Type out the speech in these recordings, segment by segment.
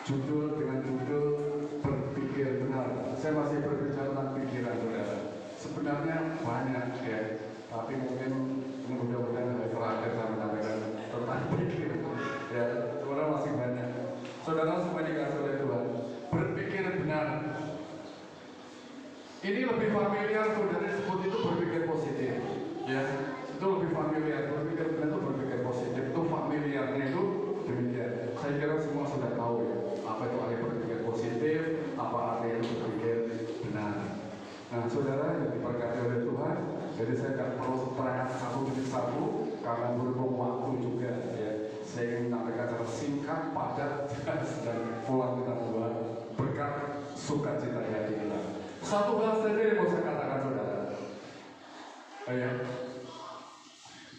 dengan judul berpikir benar. Saya masih berbicara tentang pikiran saudara. Sebenarnya banyak ya, tapi mungkin mudah-mudahan ada terakhir saya menyampaikan tentang pikir ya. Saudara masih banyak. Saudara semua dikasih oleh Tuhan. Berpikir benar. Ini lebih familiar saudara disebut itu berpikir positif ya. Itu lebih familiar. Berpikir benar itu berpikir positif. Itu familiarnya itu demikian. Saya kira semua sudah tahu ya, apa itu arti berpikir positif, apa arti itu berpikir benar. Nah, saudara yang diberkati oleh Tuhan, jadi saya tidak perlu terangkan satu demi satu karena berhubung waktu juga ya. Saya ingin menyampaikan secara singkat, padat, jelas, dan pulang kita membuat berkat sukacita di hati kita. Satu hal saja yang mau saya katakan saudara, ya.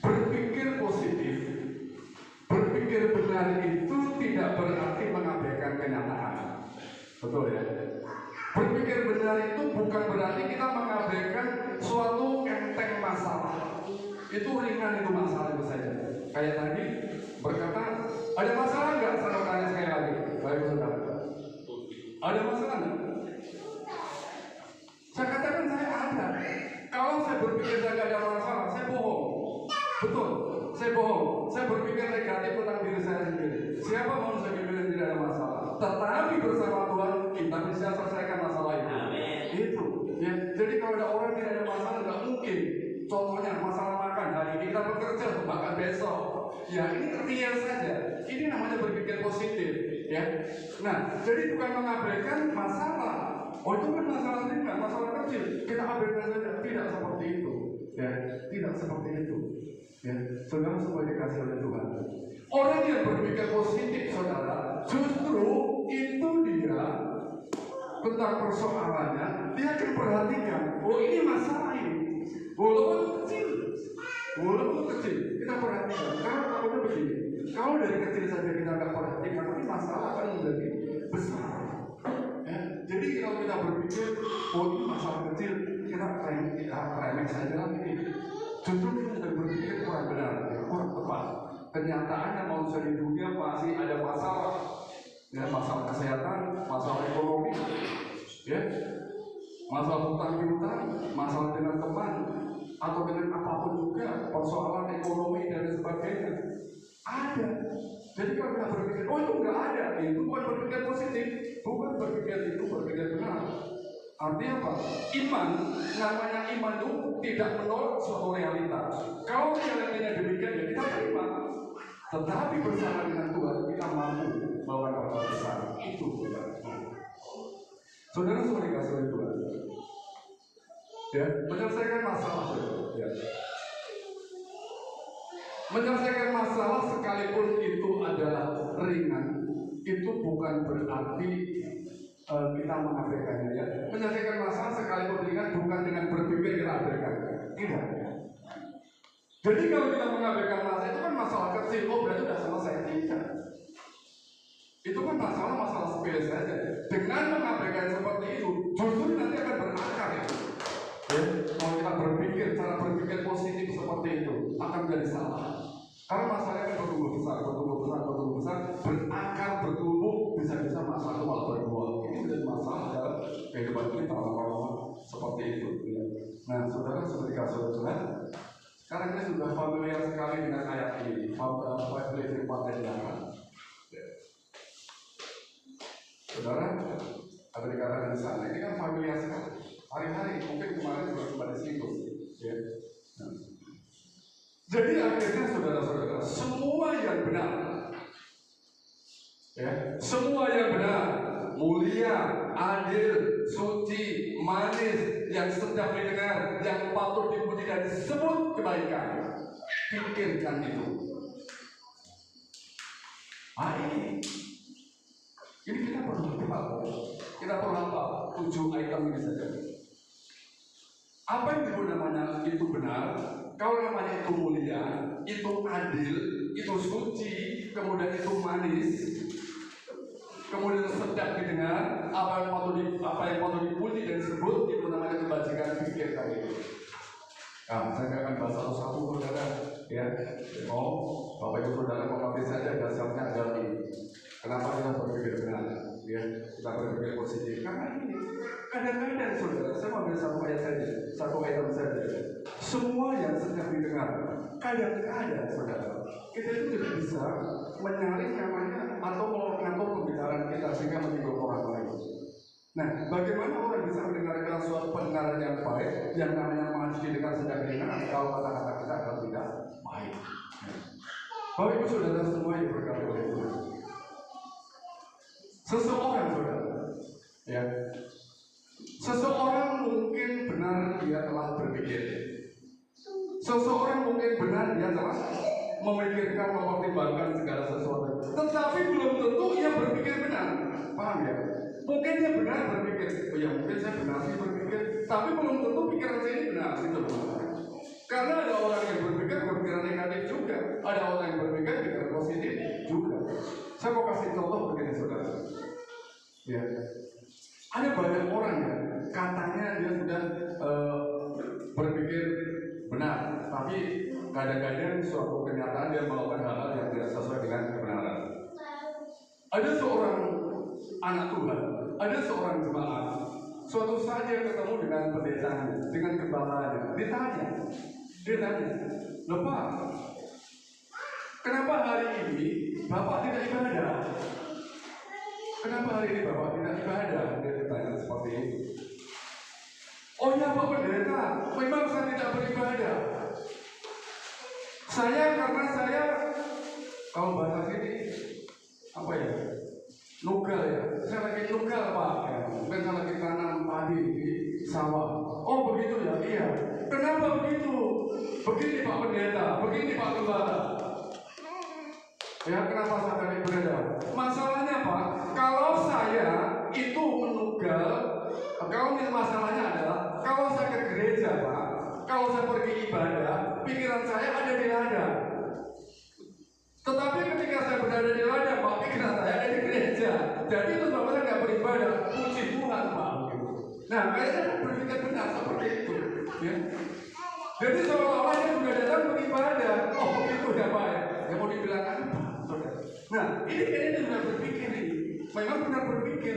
Berpikir positif, berpikir benar itu tidak berarti mengabaikan kenyataan. Betul ya? Berpikir benar itu bukan berarti kita mengabaikan suatu enteng masalah. Itu ringan itu masalah itu saja. Kayak tadi berkata, ada masalah nggak? Saya mau tanya sekali lagi. Baik saudara. Ada masalah nggak? Saya katakan saya ada. Kalau saya berpikir saya nggak ada masalah, saya bohong. Betul, saya bohong. Saya berpikir negatif tentang diri saya sendiri. Siapa mau saya bilang tidak ada masalah? Tetapi bersama Tuhan kita bisa selesaikan masalah itu. Amin. Itu. Ya. Jadi kalau ada orang tidak ada masalah, nggak mungkin. Contohnya masalah makan hari ini kita bekerja untuk makan besok. Ya ini real saja. Ini namanya berpikir positif. Ya. Nah, jadi bukan mengabaikan masalah. Oh itu kan masalah ringan, masalah kecil. Kita abaikan saja. Tidak seperti itu. Ya, tidak seperti itu. Ya, saudara semua dikasih oleh Tuhan. Orang yang berpikir positif, saudara, justru itu dia tentang persoalannya, dia akan perhatikan. Oh ini masalah ini, walaupun kecil, kita perhatikan. Kalau takutnya begini, kalau dari kecil saja kita nggak perhatikan, nanti masalah akan menjadi besar. Ya, jadi kalau kita berpikir, oh ini masalah kecil, kita remeh saja lagi. Justru kita sudah berpikir kurang benar, kurang tepat. Kenyataannya manusia di dunia masih ada masalah, ya, masalah kesehatan, masalah ekonomi, ya, masalah hutang piutang, masalah dengan teman, atau dengan apapun juga, persoalan ekonomi dan sebagainya. Ada. Jadi kalau kita berpikir, oh itu nggak ada, itu bukan berpikir positif, bukan berpikir itu berpikir benar. Artinya apa? Iman, namanya iman itu tidak menolak suatu realita. Kalau realitanya demikian, ya kita terima. Tetapi bersama dengan Tuhan, kita mampu melawan orang besar. Itu Tuhan. Saudara semua dikasih oleh Tuhan. Ya, menyelesaikan masalah. Ya. Menyelesaikan masalah sekalipun itu adalah ringan, itu bukan berarti kita mengabaikannya ya. Menyelesaikan masalah sekalipun ringan bukan dengan berpikir kita abaikan. Tidak. Jadi kalau kita mengabaikan masalah itu kan masalah kecil, oh berarti sudah selesai. Tidak. Itu kan masalah sepele saja. Dengan mengabaikan seperti itu, justru nanti akan berakar ya. Kalau kita berpikir, cara berpikir positif seperti itu akan menjadi salah. Karena masalahnya kan bertumbuh besar, berakar, bertumbuh, bisa-bisa masalah itu malah berbuah. Ini menjadi masalah dalam kehidupan kita orang-orang seperti itu. Nah, saudara seperti kasih Tuhan, sekarang ini sudah familiar sekali dengan ayat ini. Familiar firman Tuhan. Saudara, apa dikatakan di sana? Ini kan familiar sekali. Hari-hari, mungkin kemarin juga sempat disinggung. Ya. Nah. Jadi akhirnya saudara-saudara, semua yang benar, ya, semua yang benar, mulia, adil, suci, manis, yang sedap didengar, yang patut dipuji dan disebut kebaikan, pikirkan itu. Ini kita perlu apa? Kita perlu apa? 7 item ini saja. Apa yang disebut namanya itu benar? Kalau namanya itu mulia, itu adil, itu suci, kemudian itu manis, kemudian sedap didengar, apa yang patut dipuji dan disebut, itu namanya kebajikan pikir tadi. Nah, saya akan bahas satu-satu saudara, ya. Mau Bapak Ibu saudara mengerti saja dasarnya adalah ini. Kenapa kita berpikir benar? ya kita berpikir positif. Karena ini kadang-kadang saudara, saya mau ambil satu ayat saja, satu item saja. Semua yang sedang didengar, kadang-kadang saudara, kita itu tidak bisa menyaring namanya atau mengatur pembicaraan kita sehingga menyinggung orang lain. Nah, bagaimana orang bisa mendengarkan suatu pendengaran yang baik, yang namanya maju didengar sedang didengar, kalau kata-kata kita adalah tidak baik. Bapak Ibu Saudara semua yang berkati oleh Tuhan. Seseorang saudara, ya, seseorang mungkin benar dia telah berpikir. Seseorang mungkin benar dia telah memikirkan, mempertimbangkan segala sesuatu. Tetapi belum tentu ia berpikir benar. Paham ya? Mungkin dia benar berpikir, oh ya mungkin saya benar sih berpikir, tapi belum tentu pikiran saya ini benar gitu loh. Karena ada orang yang berpikir berpikiran negatif juga, ada orang yang berpikir pikiran positif juga. Saya mau kasih contoh begini saudara. Ya, ada banyak orang ya, katanya dia sudah berpikir benar, tapi kadang-kadang suatu kenyataan dia melakukan hal-hal yang tidak sesuai dengan kebenaran. Ada seorang anak Tuhan, ada seorang jemaat, suatu saat dia ketemu dengan pendetanya, dengan gembalanya, dia tanya, "Lepas, kenapa hari ini Bapak tidak ibadah? Kenapa hari ini Bapak tidak ibadah?" Dia bertanya seperti itu. "Oh ya Pak Pendeta, memang saya tidak beribadah. Karena saya, kalau bahasa sini apa ya? Nugal ya. Saya lagi nugal Pak. Ya. Mungkin saya lagi tanam padi di sawah. Oh begitu ya? Iya. Kenapa begitu? Begini Pak Pendeta, begini Pak Gembala. Ya kenapa saya tadi berbeda? Masalahnya Pak, kalau saya itu menugal, kalau masalahnya adalah kalau saya ke gereja Pak, kalau saya pergi ibadah, pikiran saya ada di ladang. Tetapi ketika saya berada di ladang Pak, pikiran saya ada di gereja. Jadi itu sebabnya saya nggak beribadah. Puji Tuhan Pak. Nah, kayaknya berpikir benar seperti itu. Ya. Jadi seolah-olah dia sudah datang beribadah. Oh begitu ya Pak. Yang mau dibilang apa? Nah, ini kayaknya dia sudah berpikir ini. Memang benar berpikir.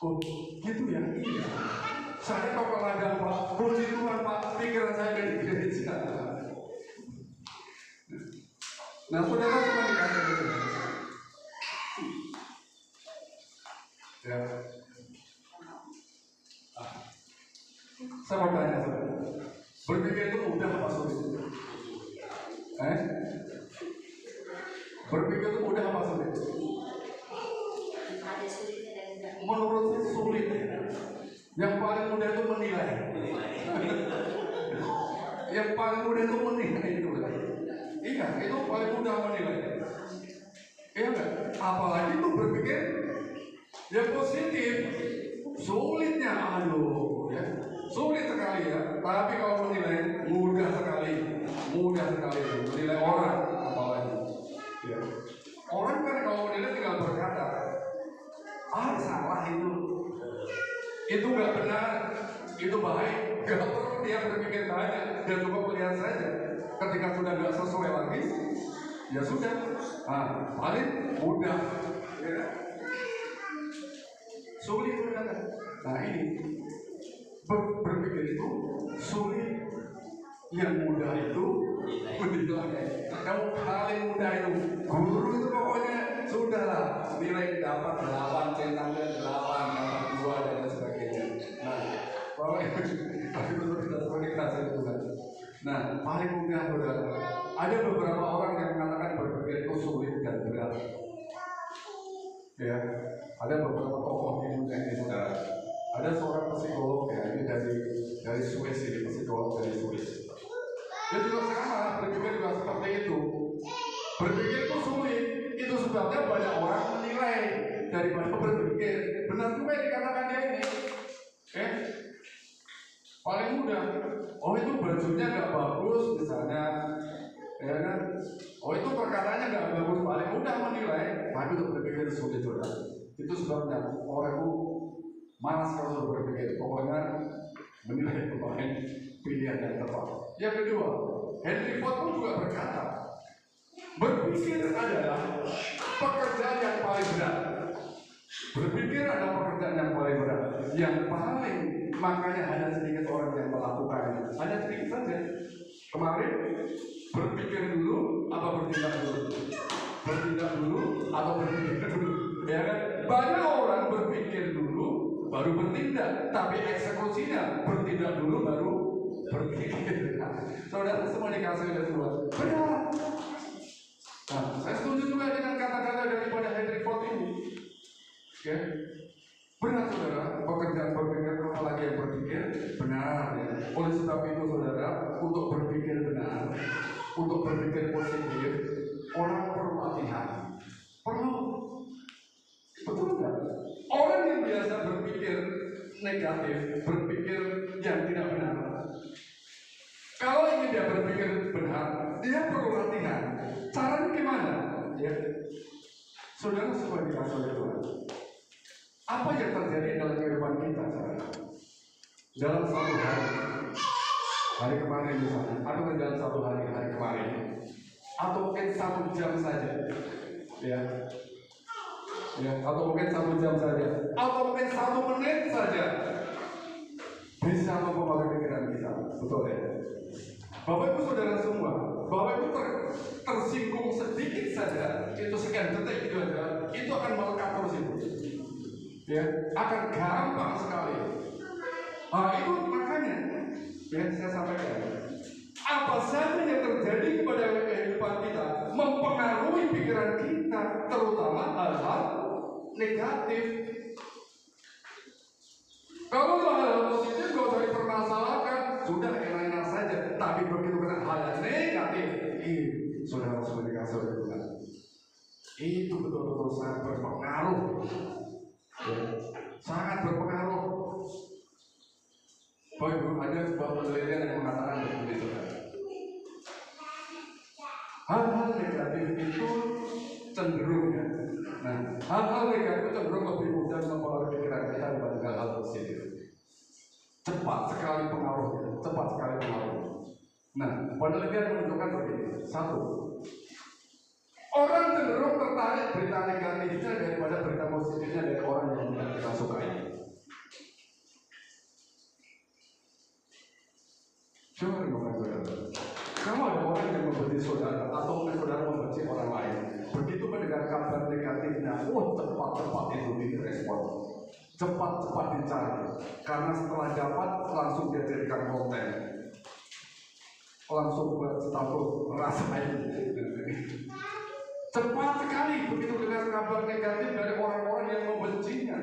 Oh, gitu ya? Iya. Saya kok ke ladang Pak. Puji Tuhan Pak. Pikiran saya ada di gereja. Nah, saudara cuma dikasih itu. Ya. Saya mau tanya saudara. Berpikir itu mudah apa sulit? Berpikir itu mudah apa sulit? Menurut saya sulit. Yang paling mudah itu menilai. Yang paling mudah itu menilai itu. Iya, itu paling mudah menilai. Iya enggak? Apalagi itu berpikir yang positif. Sulitnya, aduh, ya. Sulit sekali ya. Tapi kalau menilai mudah sekali menilai orang apalagi. Ya. Orang kan kalau menilai tinggal berkata, salah itu nggak benar, itu baik. Gak perlu dia berpikir banyak, dia cukup melihat saja. Ketika sudah nggak sesuai lagi, ya sudah. Paling mudah. Ya. Sulit ternyata. Nah ini berpikir itu sulit. Yang mudah itu menilai. Yang paling mudah itu guru itu pokoknya sudahlah nilai dapat 8, centangnya 8, dapat 2 dan sebagainya. Nah, pokoknya betul kita seperti kasih Tuhan. Nah, paling mudah saudara. Ada beberapa orang yang mengatakan berpikir itu sulit dan berat. Ya, ada beberapa tokoh di dunia ini saudara. Ada seorang psikolog ya, ini dari Swiss, ini psikolog dari Swiss. Dia juga sama, berpikir juga seperti itu. Berpikir itu sulit, itu sebabnya banyak orang menilai daripada berpikir. Benar juga yang dikatakan dia ini. Paling mudah. Oh itu bajunya nggak bagus misalnya, ya kan? Oh itu perkataannya nggak bagus, paling mudah menilai. Tapi untuk berpikir sulit juga. Itu sebabnya orang itu malas kalau berpikir. Pokoknya menilai pemain pilihan yang tepat. Yang kedua, Henry Ford pun juga berkata, berpikir adalah pekerjaan yang paling berat. Berpikir adalah pekerjaan yang paling berat, yang paling makanya hanya sedikit orang yang melakukannya. Hanya sedikit saja. Kemarin berpikir dulu atau bertindak dulu, bertindak dulu atau berpikir dulu. Ya kan? Banyak orang berpikir dulu baru bertindak, tapi eksekusinya bertindak dulu baru berpikir. Saudara semua dikasih oleh Tuhan. Benar. Nah, saya setuju juga dengan kata-kata daripada Henry Ford ini. Ya, benar saudara, pekerjaan berpikir apalagi yang berpikir benar ya. Oleh sebab itu saudara, untuk berpikir benar, untuk berpikir positif, orang perlu latihan. Perlu, betul nggak? Orang yang biasa berpikir negatif, berpikir yang tidak benar. Kalau ingin dia berpikir benar, dia perlu latihan. Caranya gimana? Ya, saudara semua dikasih oleh Tuhan. Apa yang terjadi dalam kehidupan kita saudara? Dalam satu hari kemarin misalnya, atau dalam satu hari kemarin, atau mungkin 1 jam saja, ya, atau mungkin 1 jam saja, atau mungkin 1 menit saja, bisa mempengaruhi pikiran kita, betul ya? Bapak Ibu saudara semua, Bapak Ibu tersinggung sedikit saja, itu sekian detik itu aja, itu akan melekat terus itu. Ya, akan gampang sekali. Nah, itu makanya yang saya sampaikan. Apa saja yang terjadi kepada kehidupan kita mempengaruhi pikiran kita, terutama hal-hal negatif. Kalau hal-hal positif gak usah dipermasalahkan, sudah enak-enak saja. Tapi begitu kena hal yang negatif, saudara semua dikasih oleh Tuhan. Itu betul-betul sangat berpengaruh. Ya, sangat berpengaruh. Bapak Ibu, ada sebuah penelitian yang mengatakan begini saudara. Hal-hal negatif itu cenderung ya. Nah, hal-hal negatif cenderung lebih mudah mempengaruhi pikiran kita dibanding hal-hal positif. Cepat sekali pengaruhnya, cepat sekali pengaruhnya. Nah, penelitian menunjukkan begini. 1. Orang cenderung tertarik berita negatifnya daripada berita positifnya dari orang yang tidak kita sukai. Coba renungkan saudara. Kalau ada orang yang membenci saudara atau saudara membenci orang lain, begitu mendengar kabar negatifnya, cepat-cepat itu direspon, cepat-cepat dicari, karena setelah dapat langsung dia jadikan konten, langsung buat status rasain. Cepat sekali begitu dengar kabar negatif dari orang-orang yang membencinya,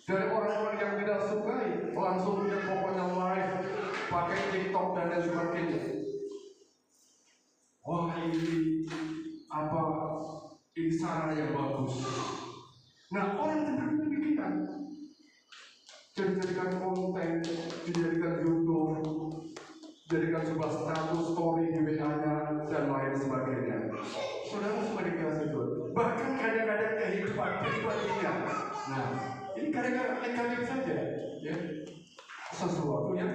dari orang-orang yang tidak sukai, langsung dia pokoknya live, pakai TikTok dan lain sebagainya. Wah, ini apa? Ini sarana yang bagus. Nah, orang cenderung demikian. Dijadikan konten, dijadikan YouTube, jadikan sebuah status story di WA-nya dan lain sebagainya. Saudara semua dikasih Tuhan. Bahkan kadang-kadang kehidupan pribadinya. Nah, ini kadang-kadang negatif saja, ya. Sesuatu yang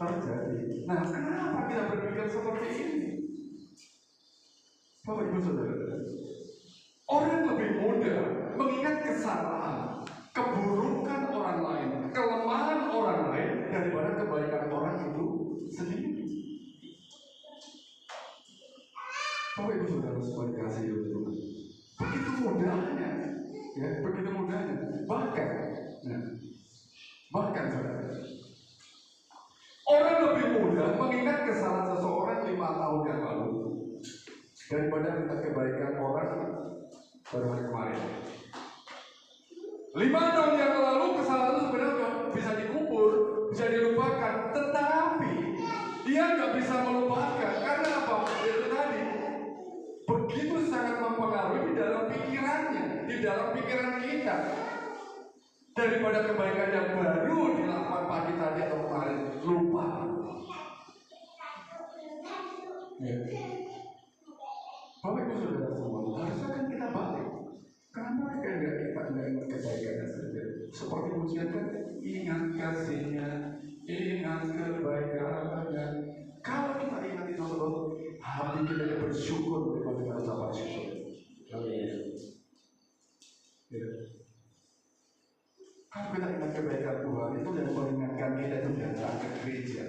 terjadi. Nah, kenapa kita berpikir seperti ini? Bapak Ibu Saudara, orang lebih mudah mengingat kesalahan, keburukan orang lain, kelemahan orang lain daripada kebaikan orang itu sendiri. Bapak Ibu Saudara semua dikasih oleh Tuhan. Begitu mudahnya, ya, begitu mudahnya. Bahkan saudara, orang lebih mudah mengingat kesalahan seseorang 5 tahun yang lalu daripada mengingat kebaikan orang baru hari kemarin. 5 tahun yang lalu kesalahan itu sebenarnya bisa dikubur, bisa dilupakan, tetapi dia nggak bisa melupakan karena apa? Itu tadi begitu sangat mempengaruhi di dalam pikirannya, di dalam pikiran kita, daripada kebaikan yang baru dilakukan pagi tadi atau kemarin lupa. Ya. Bapak Ibu Saudara semua, harusnya kan kita balik. Kenapa kita ingat kebaikannya saja? Seperti ujian kan, ingat kasihnya, ingat kebaikannya. Kalau kita ingat itu terus, hati kita bersyukur daripada kita ucapan syukur. Ya. Kalau kita ingat kebaikan Tuhan, itu yang mengingatkan kita itu datang ke gereja.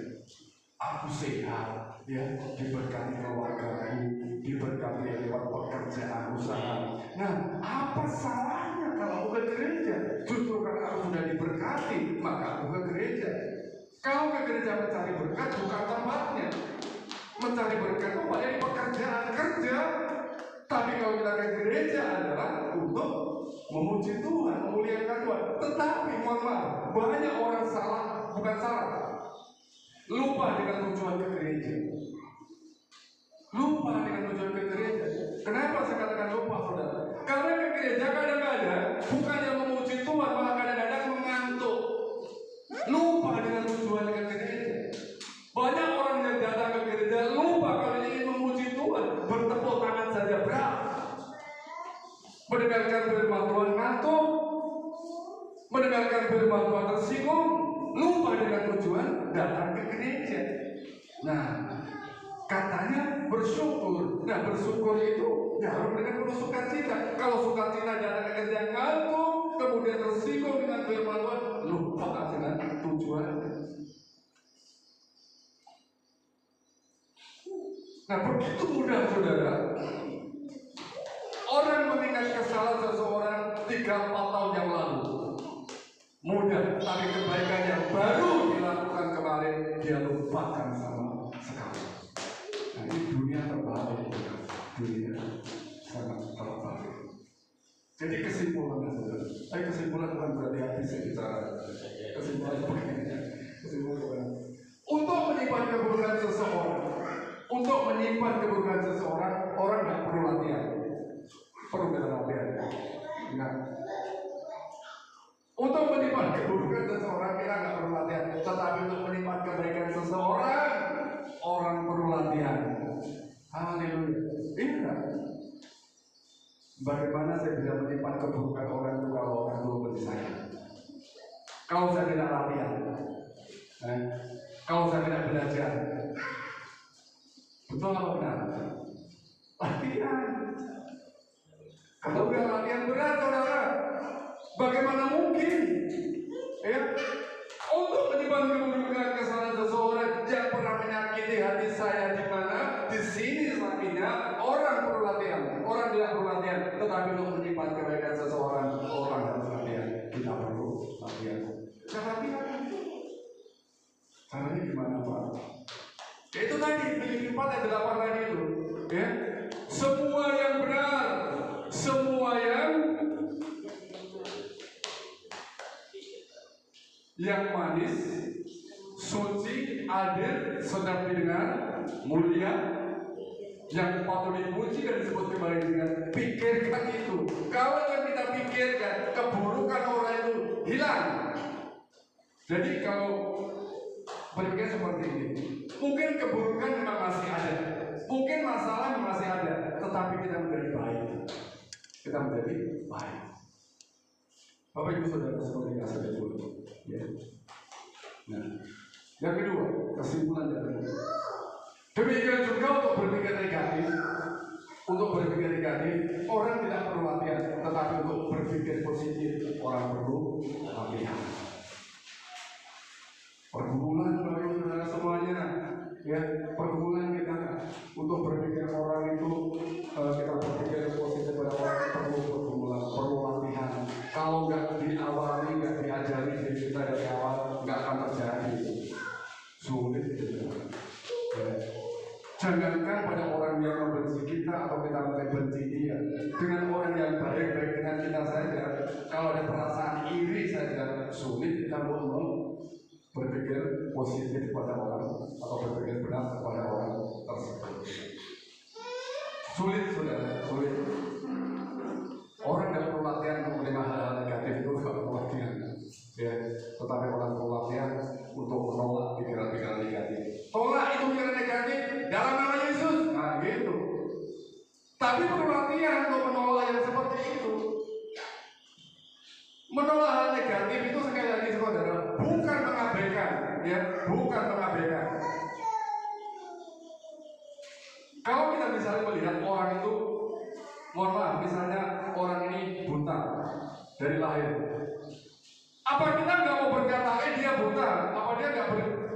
Aku sehat, ya, diberkati keluargaku, diberkati lewat pekerjaan usaha. Nah, apa salahnya kalau aku ke gereja? Justru karena aku sudah diberkati, maka aku ke gereja. Kalau ke gereja mencari berkat, bukan tempatnya. Mencari berkat itu banyak di pekerjaan kerja. Tapi kalau kita ke gereja adalah untuk memuji Tuhan, memuliakan Tuhan. Tetapi mohon maaf, banyak orang salah, bukan salah, lupa dengan tujuan ke gereja. Lupa dengan tujuan ke gereja. Kenapa saya katakan lupa, saudara? Karena ke gereja kadang-kadang bukannya memuji Tuhan, malah kadang-kadang mengantuk. Lupa dengan tujuan ke gereja. Banyak orang yang datang ke gereja lupa kalau ingin memuji Tuhan, bertepuk tangan saja berat. Mendengarkan firman Tuhan ngantuk, mendengarkan firman Tuhan tersinggung, lupa dengan tujuan datang ke gereja. Nah, katanya bersyukur. Nah, bersyukur itu ya harus dengan penuh sukacita. Kalau sukacita datang ke gereja ngantuk, kemudian tersinggung dengan firman Tuhan, lupa dengan tujuan. Nah, begitu mudah, saudara. Orang mengingat kesalahan seseorang 3-4 tahun yang lalu. Mudah, tapi kebaikan yang baru dilakukan kemarin dia lupakan sama sekali. Nah, ini dunia terbalik. Dunia sangat terbalik. Jadi kesimpulannya, saudara. Kesimpulan bukan berarti habis saya bicara. Kesimpulan begini. Kesimpulan. Untuk menyimpan keburukan seseorang, orang nggak perlu latihan. Perlu latihan. Nah, untuk menyimpan keburukan seseorang kita nggak perlu latihan, tetapi untuk menyimpan kebaikan seseorang, orang perlu latihan. Haleluya. Iya. Bagaimana saya bisa menyimpan keburukan orang itu kalau orang dulu benci saya? Kalau saya tidak latihan, kalau saya tidak belajar, betul apa benar? Latihan. Kalau nggak latihan berat, saudara. Bagaimana mungkin? Ya, untuk menyimpan keburukan kesalahan seseorang yang pernah menyakiti hati saya di mana? Di sini sapinya orang perlu latihan, orang tidak perlu latihan, tetapi untuk menyimpan kebaikan seseorang, orang harus latihan. Kita perlu latihan. Latihan. Caranya gimana, Pak? Itu tadi Filipi 4 ayat 8 tadi itu, ya. Semua yang benar, semua yang manis, suci, adil, sedap didengar, mulia, yang patut dipuji dan disebut kebaikan. Pikirkan itu. Kalau yang kita pikirkan, keburukan orang itu hilang. Jadi kalau berpikir seperti ini, mungkin keburukan memang masih ada, mungkin masalah masih ada, tetapi kita menjadi baik. Kita menjadi baik. Bapak Ibu Saudara seperti yang saya sebut. Ya. Nah, yang kedua, kesimpulan dari itu. Demikian juga untuk berpikir negatif. Untuk berpikir negatif, orang tidak perlu latihan, tetapi untuk berpikir positif, orang perlu latihan. Pergumulan bagi saudara semuanya, ya, pergumulan kita untuk berpikir orang itu, kita berpikir positif pada orang perlu pergumulan, perlu latihan. Kalau nggak diawali, nggak diajari diri kita dari awal, nggak akan terjadi. Sulit gitu. Ya. Jangankan pada orang yang membenci kita atau kita membenci dia, dengan orang yang baik-baik dengan kita saja, kalau ada perasaan iri saja, sulit kita mau berpikir positif pada orang atau berpikir benar kepada orang tersebut. Sulit, saudara, sulit. Orang tidak perlu latihan untuk menerima hal-hal negatif itu, tidak perlu latihan. Ya, tetapi orang perlu latihan untuk menolak pikiran-pikiran negatif. Tolak itu pikiran negatif dalam nama Yesus. Nah, gitu. Tapi perlu latihan untuk menolak yang seperti itu. Menolak hal negatif itu sekali lagi, saudara, bukan mengabaikan, ya, bukan mengabaikan. Kalau kita misalnya melihat orang itu, mohon maaf, misalnya orang ini buta dari lahir, Apa kita nggak mau berkata, dia buta?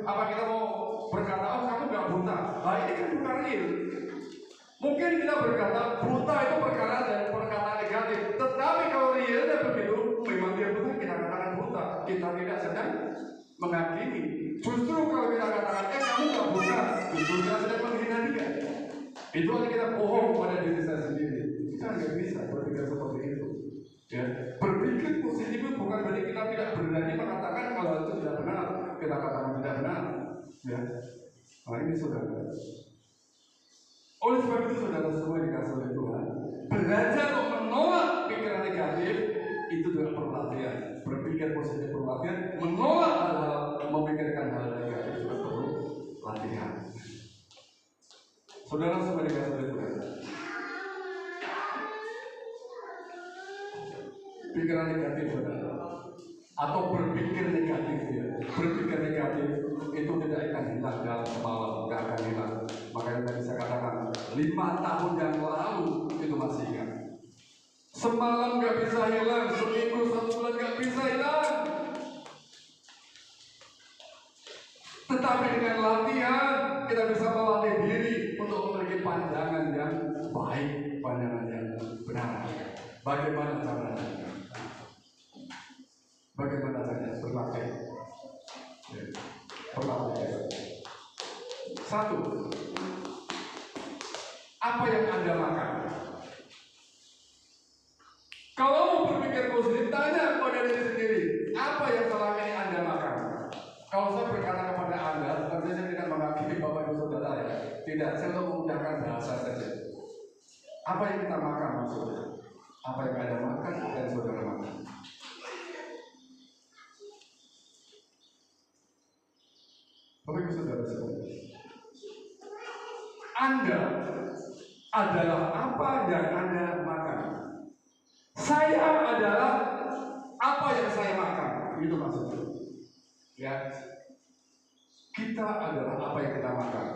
Apa kita mau berkata, oh kamu nggak buta? Nah ini kan bukan real. Mungkin kita berkata buta itu perkataan negatif, tetapi kalau realnya begitu, memang dia buta, kita katakan buta. Kita tidak sedang menghakimi. Justru kalau kita katakan, kamu nggak buta, justru kita sedang menghina dia. Itu artinya kita bohong pada diri saya sendiri. Kita nggak bisa berpikir seperti itu. Ya, berpikir positif itu bukan berarti kita tidak berani mengatakan kalau itu tidak benar, kita katakan tidak benar. Ya, nah ini saudara. Oleh sebab itu saudara semua dikasih oleh Tuhan, belajar untuk menolak pikiran negatif itu juga perlu latihan. Berpikir positif perlu latihan, menolak hal-hal memikirkan hal negatif juga perlu latihan. Saudara semua dikasih oleh Tuhan. Pikiran negatif saudara, atau berpikir negatif ya. Berpikir negatif itu tidak akan hilang dalam semalam, tidak akan hilang. Makanya tadi saya katakan 5 tahun yang lalu itu masih ingat. Semalam nggak bisa hilang, seminggu, 1 bulan nggak bisa hilang. Tetapi dengan latihan kita bisa melatih diri untuk memiliki pandangan yang baik, pandangan yang benar. Bagaimana caranya? Bagaimana caranya? Berlatih. Berlatih. 1. Apa yang Anda makan? Kalau mau berpikir positif, tanya kepada diri sendiri, apa yang selama ini Anda makan? Kalau saya berkata kepada Anda, bukan saya tidak menghakimi Bapak Ibu Saudara ya. Tidak, saya untuk menggunakan bahasa saja. Apa yang kita makan maksudnya? Apa yang Anda makan dan saudara makan? Bapak Ibu Saudara-saudara, Anda adalah apa yang Anda makan. Saya adalah apa yang saya makan. Itu maksudnya. Ya, kita adalah apa yang kita makan.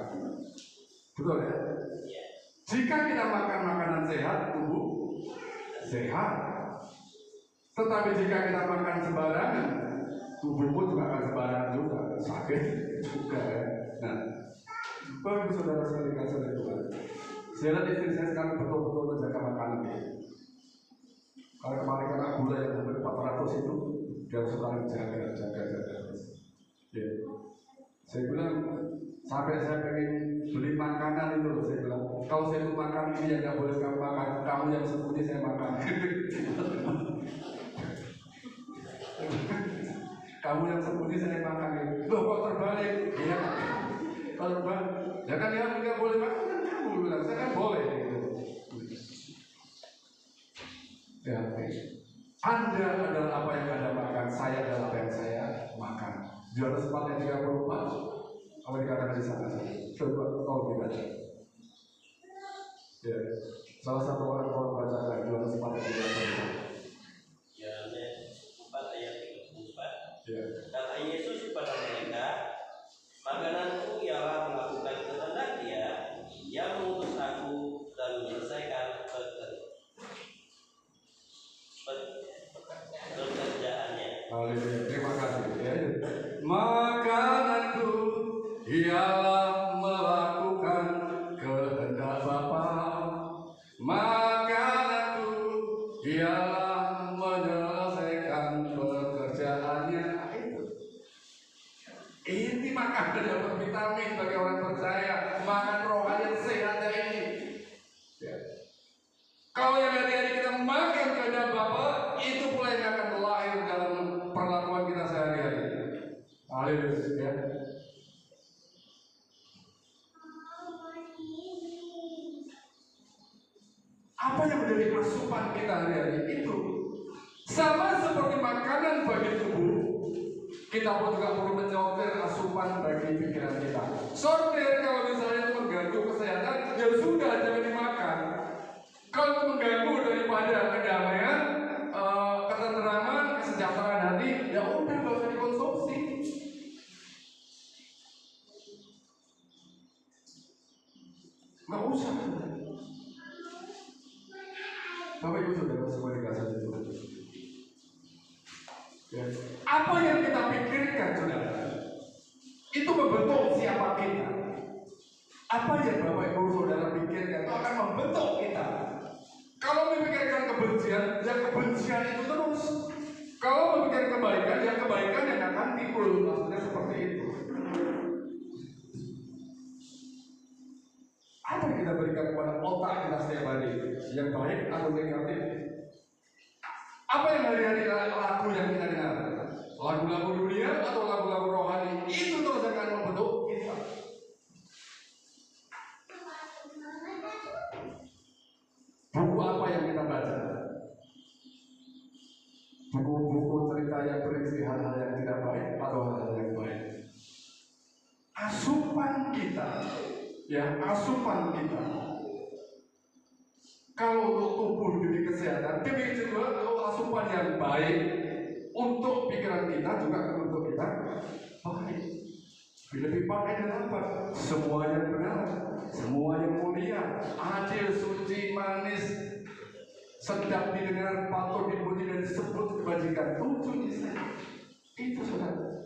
Betul ya? Jika kita makan makanan sehat, tubuh sehat. Tetapi jika kita makan sembarangan, tubuh pun juga akan sembarangan juga, sakit juga ya. Nah, Bapak Ibu Saudara sekalian kasih oleh Tuhan, saya lihat istri saya sekarang betul-betul menjaga makanan dia. Kalau kemarin kena gula yang hampir 400 itu, dia sekarang jaga terus. Ya. Saya bilang, sampai saya pengen beli makanan itu loh, saya bilang, kalau saya itu makan ini yang nggak boleh kamu makan, kamu yang sembunyi saya makan. Kamu yang sembunyi saya makan. Loh kok terbalik? Iya. Kalau terbalik, ya kan dia nggak boleh makan, kan kamu bilang, saya kan boleh. Ya, Anda adalah apa yang Anda makan, saya adalah apa yang saya makan. Yohanes 4 ayat 34. Apa dikatakan di sana? Coba kau dibaca. Ya, salah satu orang kalau bacakan Yohanes 4 ayat 34. Yohanes 4 ayat 34. Ya. Kata Yesus kepada mereka, makananku ialah melakukan kehendak Dia yang mengutus aku dan menyelesaikan pekerjaannya. Haleluya, terima kasih. Ya. Makananku ialah melakukan kehendak Bapa. Makananku ialah menyelesaikan pekerjaannya. Ini makanan yang bervitamin bagi orang percaya. Makan rohani yang sehat ini. Ya. Kalau yang hari-hari kita makan kehendak Bapa, itu pula yang akan lahir dalam perlakuan kita sehari-hari. Haleluya. Ya. Apa yang menjadi asupan kita hari-hari itu sama seperti makanan bagi tubuh, kita pun juga perlu menyortir asupan bagi pikiran kita. Sortir kalau misalnya itu mengganggu kesehatan, ya sudah jangan dimakan. Kalau itu mengganggu daripada kedamaian, ketenteraman, kesejahteraan hati, ya udah nggak usah dikonsumsi. Nggak usah. Bapak Ibu Saudara semua dikasih Tuhan. Ya. Apa yang kita pikirkan, saudara, itu membentuk siapa kita. Apa yang Bapak Ibu Saudara pikirkan itu akan membentuk kita. Kalau memikirkan kebencian, ya kebencian itu terus. Kalau memikirkan kebaikan, ya kebaikan yang akan timbul. Maksudnya seperti itu. Apa yang kita berikan kepada otak kita setiap hari? Yang baik atau negatif? Apa yang hari-hari lagu yang kita dengar? Lagu-lagu dunia atau lagu-lagu rohani? Itu terus akan membentuk kita. Buku apa yang kita baca? Buku-buku cerita yang berisi hal-hal yang tidak baik atau hal-hal yang baik? Asupan kita, ya asupan kita. Kalau untuk tubuh demi kesehatan, demi juga kalau asupan yang baik untuk pikiran kita juga akan untuk kita baik. Bila dipakai dengan apa? Semua yang benar, semua yang mulia, adil, suci, manis, sedap didengar, patut dipuji dan disebut kebajikan. Tujuh isinya. Itu saudara.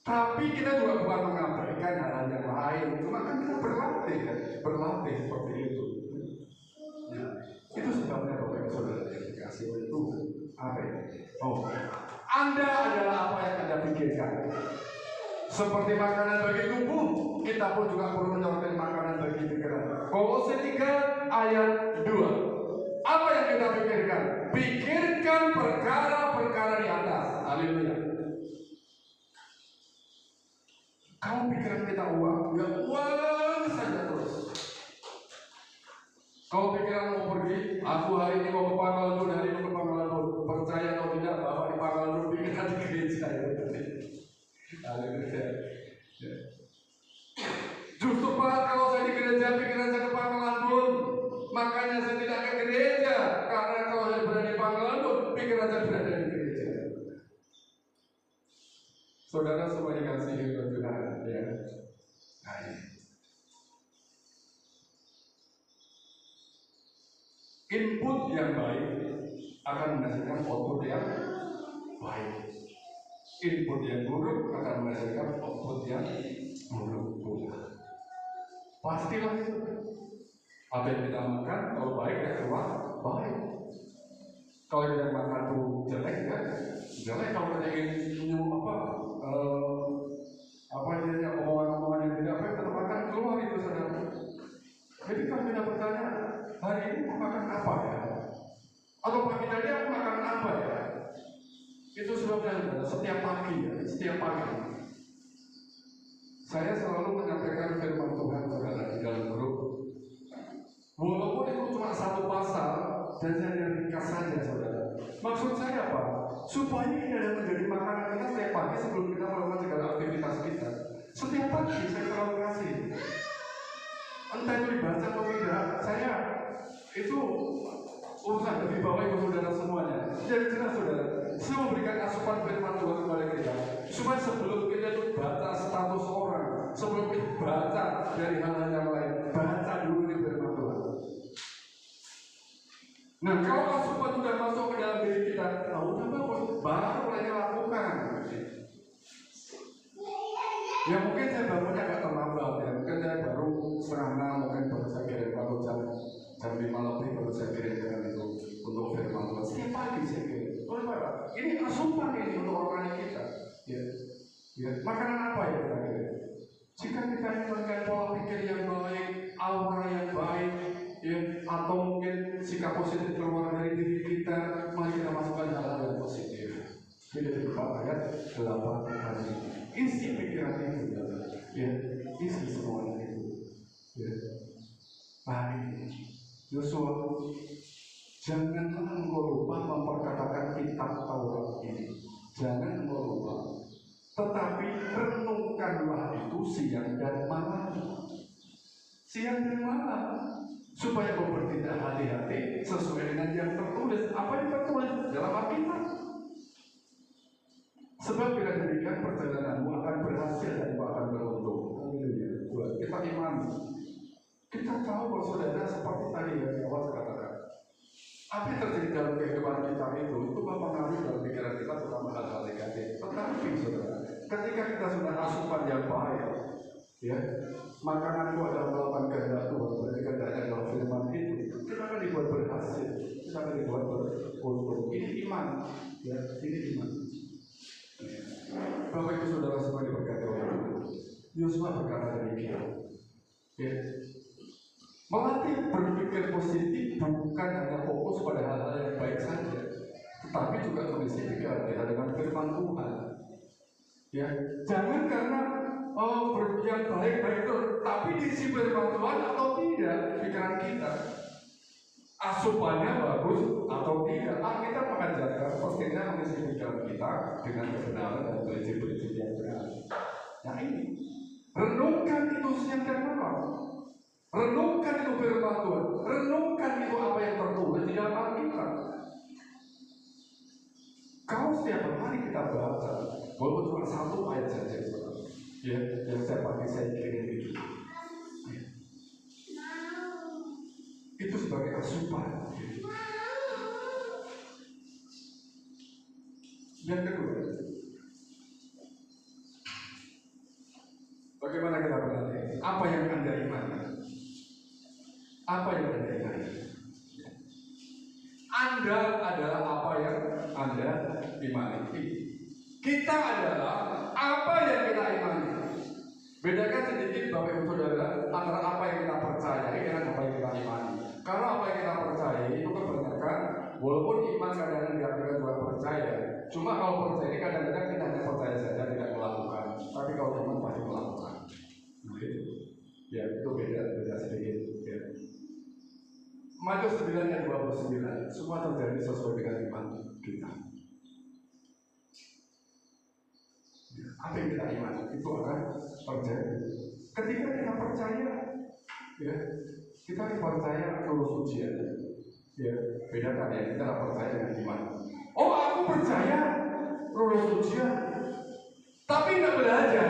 Tapi kita juga bukan mengabaikan hal-hal yang lain. Cuma kan kita berlatih kan, berlatih seperti itu. Ya, itu sebabnya Bapak Ibu Saudara yang dikasih oleh Tuhan. Apa itu? Oh, Anda adalah apa yang Anda pikirkan. Seperti makanan bagi tubuh, kita pun juga perlu menyoroti makanan bagi pikiran. Kolose 3 ayat 2. Apa yang kita pikirkan? Pikirkan perkara-perkara di atas. Haleluya. Kalau pikiran kita uang, ya uang saja terus. Kalau pikiran mau pergi, aku hari ini mau ke Pangkalan, hari ini mau ke Pangkalan, percaya atau tidak bahwa di Pangkalan pikiran di gereja ya. Justru Pak, kalau saya di gereja pikiran saya ke Pangkalan pun, makanya saya tidak ke gereja. Karena kalau saya berada di Pangkalan pun, pikiran saya berada di gereja. Saudara semua dikasihi oleh Tuhan, ya. Nah, input yang baik akan menghasilkan output yang baik. Input yang buruk akan menghasilkan output yang buruk. Pastilah itu. Apa yang kita makan, kalau baik ya keluar baik. Kalau yang makan itu jelek ya jelek. Kalau kita ingin omongan-omongan yang tidak baik, tetap akan keluar itu saudara. Jadi kalau kita bertanya, hari ini mau makan apa ya? Atau pagi tadi aku makan apa ya? Itu sebabnya setiap pagi saya selalu menyampaikan firman Tuhan saudara di dalam grup. Walaupun itu cuma satu pasal dan saya ringkas saja saudara. Maksud saya apa? Supaya ini ada menjadi makanan kita setiap pagi sebelum kita melakukan segala aktivitas kita. Setiap pagi saya selalu kasih. Entah itu dibaca atau tidak, saya itu urusan lebih bawah ibu saudara semuanya. Jadi jelas saudara, saya memberikan asupan firman Tuhan kepada kita. Supaya sebelum kita itu baca status orang, sebelum kita baca dari hal-hal yang lain, baca dulu di firman Tuhan. Nah, kalau asupan sudah masuk ke dalam diri kita, udah bagus, baru mulai lakukan. Ya mungkin saya bangunnya agak terlambat ya, mungkin saya baru setengah 6, mungkin baru saya kirim, kalau jam 5 lebih baru saya kirimkan itu untuk firman Tuhan. Setiap pagi saya kirim. Ini asupan ini untuk rohani kita. Ya. Makanan apa ya kita kirim? Jika kita inginkan pola pikir yang baik, aura yang baik, ya, atau mungkin sikap positif keluar dari diri kita, mari kita masukkan hal-hal yang positif. Bila buka ayat 8 tadi, isi pikiran itu, ya, isi semuanya itu. Ya. Baik, Yosua, janganlah engkau lupa memperkatakan kitab Taurat ini. Jangan engkau lupa, tetapi renungkanlah itu siang dan malam. Siang dan malam, supaya kau bertindak hati-hati sesuai dengan yang tertulis. Apa yang tertulis dalam Alkitab? Sebab bila demikian perjalananmu akan berhasil dan akan beruntung. Kita imani. Kita tahu bahwa saudara seperti tadi yang awal saya katakan, Apa yang terjadi dalam kehidupan kita itu mempengaruhi dalam pikiran kita terutama hal-hal negatif. Tetapi saudara, ketika kita sudah asupan yang baik, ya, makanan itu adalah melakukan kehendak Tuhan, berarti kehendaknya adalah firman itu, kita akan dibuat berhasil, kita akan dibuat beruntung. Ini iman, ya, ini iman. Bapak Ibu saudara semua diberkati oleh Tuhan. Yosua berkata demikian, ya. Melatih berpikir positif bukan hanya fokus pada hal-hal yang baik saja, tetapi juga kondisi pikiran kita dengan firman Tuhan. Ya, jangan karena yang baik-baik itu, tapi diisi firman Tuhan atau tidak pikiran kita. Asupannya bagus atau tidak. Kita mengajarkan pentingnya mengisi pikiran kita dengan kebenaran dan prinsip-prinsip yang benar. Nah ini, renungkan itu siang dan malam. Renungkan itu firman Tuhan. Renungkan itu apa yang tertulis di dalam Alkitab. Kalau setiap hari kita baca, walaupun cuma satu ayat saja, ya, yang setiap pagi saya kirim itu, ya. Itu sebagai asupan. Yang kedua, bagaimana kita berlatih? Apa yang Anda imani? Apa yang Anda imani? Anda adalah apa yang Anda imani. Kita adalah apa yang kita imani. Bedakan sedikit Bapak Ibu Saudara antara apa yang kita percayai dengan apa yang kita imani. Karena apa yang kita percayai itu kebanyakan, walaupun iman kadang-kadang diartikan juga percaya. Cuma kalau percaya ini kadang-kadang kita hanya percaya saja tidak melakukan. Tapi kalau iman pasti melakukan. Nah, itu. Ya itu beda sedikit. Ya. Matius 9 ayat 29, semua terjadi sesuai dengan iman kita. Ya, apa yang kita imani itu akan terjadi. Ketika kita percaya, ya, kita percaya lulus ujian. Ya, bedakan ya, kita percaya dengan iman. Oh, aku percaya lulus ujian, tapi nggak belajar.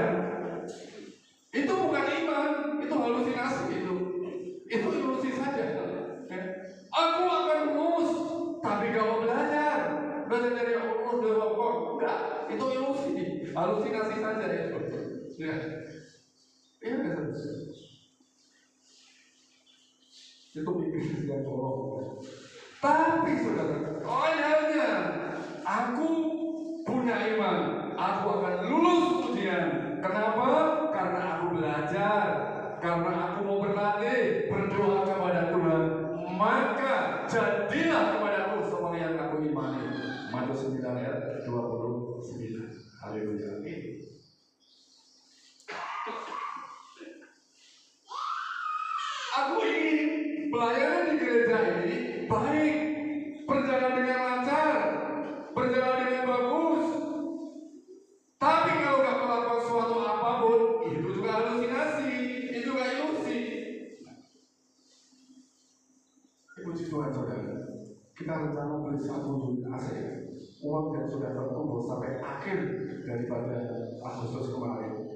Itu bukan iman, itu halusinasi itu ilusi saja. Aku akan lulus, tapi gak mau belajar dari Allah dari Allah. Enggak, itu ilusi, halusinasi saja itu. Ya, betul. Itu mimpi yang tolong. Tapi saudara, hanya aku punya iman, aku akan lulus ujian. Kenapa? Karena aku belajar, karena aku mau berlatih, berdoa kepada Tuhan. Maka jadilah kepadaku semua yang aku imani. Matius 9 ayat 29. Haleluya. Aku ingin pelayanan di gereja ini baik, berjalan dengan lancar, berjalan dengan bagus. Tapi kalau nggak melakukan suatu apapun, itu juga halusinasi, itu juga ilusi. Puji Tuhan saudara, kita rencana beli 1 unit AC, uang yang sudah terkumpul sampai akhir daripada Agustus kemarin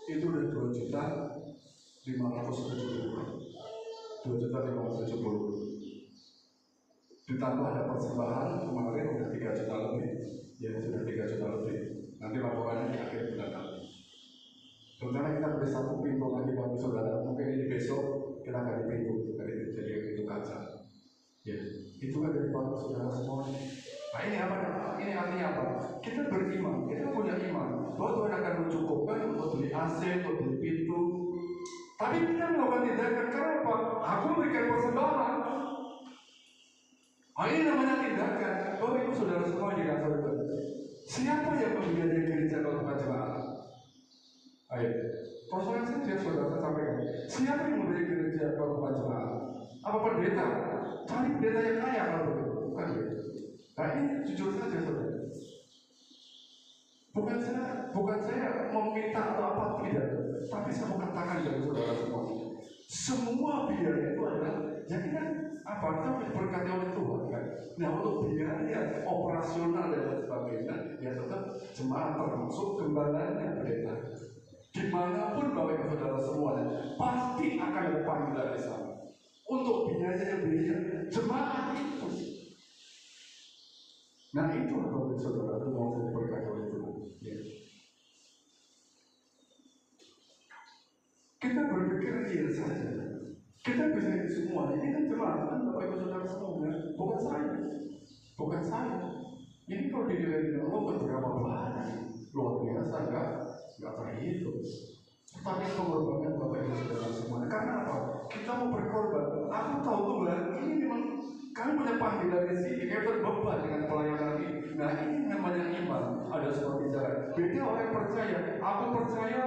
itu udah 2.570. Ditambah ada persembahan kemarin udah 3 juta lebih, ya sudah 3 juta lebih. Nanti laporannya di akhir bulan nanti. Rencana kita beli 1 pintu lagi bagi saudara, mungkin ini besok kita ganti pintu, jadi pintu kaca. Ya, itu kan dari para saudara semua. Nah ini apa? Ini artinya apa? Kita beriman, kita punya iman bahwa Tuhan akan mencukupkan untuk beli AC, untuk beli pintu. Tapi kita melakukan tindakan karena apa? Aku memberikan persembahan. Nah ini namanya tindakan. Bapak Ibu saudara semua di kantor itu. Siapa yang membiayai gereja kalau bukan jemaat? Ayo, persoalan saja saudara sampaikan. Siapa yang membiayai gereja kalau bukan jemaat? Apa pendeta? Cari pendeta yang kaya kalau begitu, bukan ya? Nah ini jujur saja saudara. Bukan saya meminta atau apa tidak, tapi saya mau katakan dari saudara semua. Semua biaya itu adalah, jadi kan apa? Kita diberkati oleh Tuhan kan. Nah untuk biaya operasional dan lain sebagainya, ya tetap jemaat termasuk gembalanya pendeta. Dimanapun Bapak Ibu saudara semuanya pasti akan ada panggilan di sana. untuk biaya jemaat itu. Nah itu Bapak Saudara itu mau diberkati oleh Tuhan. Ya. Kita berpikir real saja. Kita bisa ini semua. Ini kan jemaat kan Bapak Ibu Saudara semua, ya? Bukan saya. Bukan saya. Ini kalau dinilai dengan Allah berapa banyak, luar biasa, nggak terhitung. Tapi pengorbanan Bapak Ibu Saudara semua. Karena apa? Kita mau berkorban. Aku tahu Tuhan, ini memang kami punya panggilan di sini. Kami berbeban dengan pelayanan ini. Nah ini namanya iman. Ada sebuah bicara. Beda orang percaya. Aku percaya,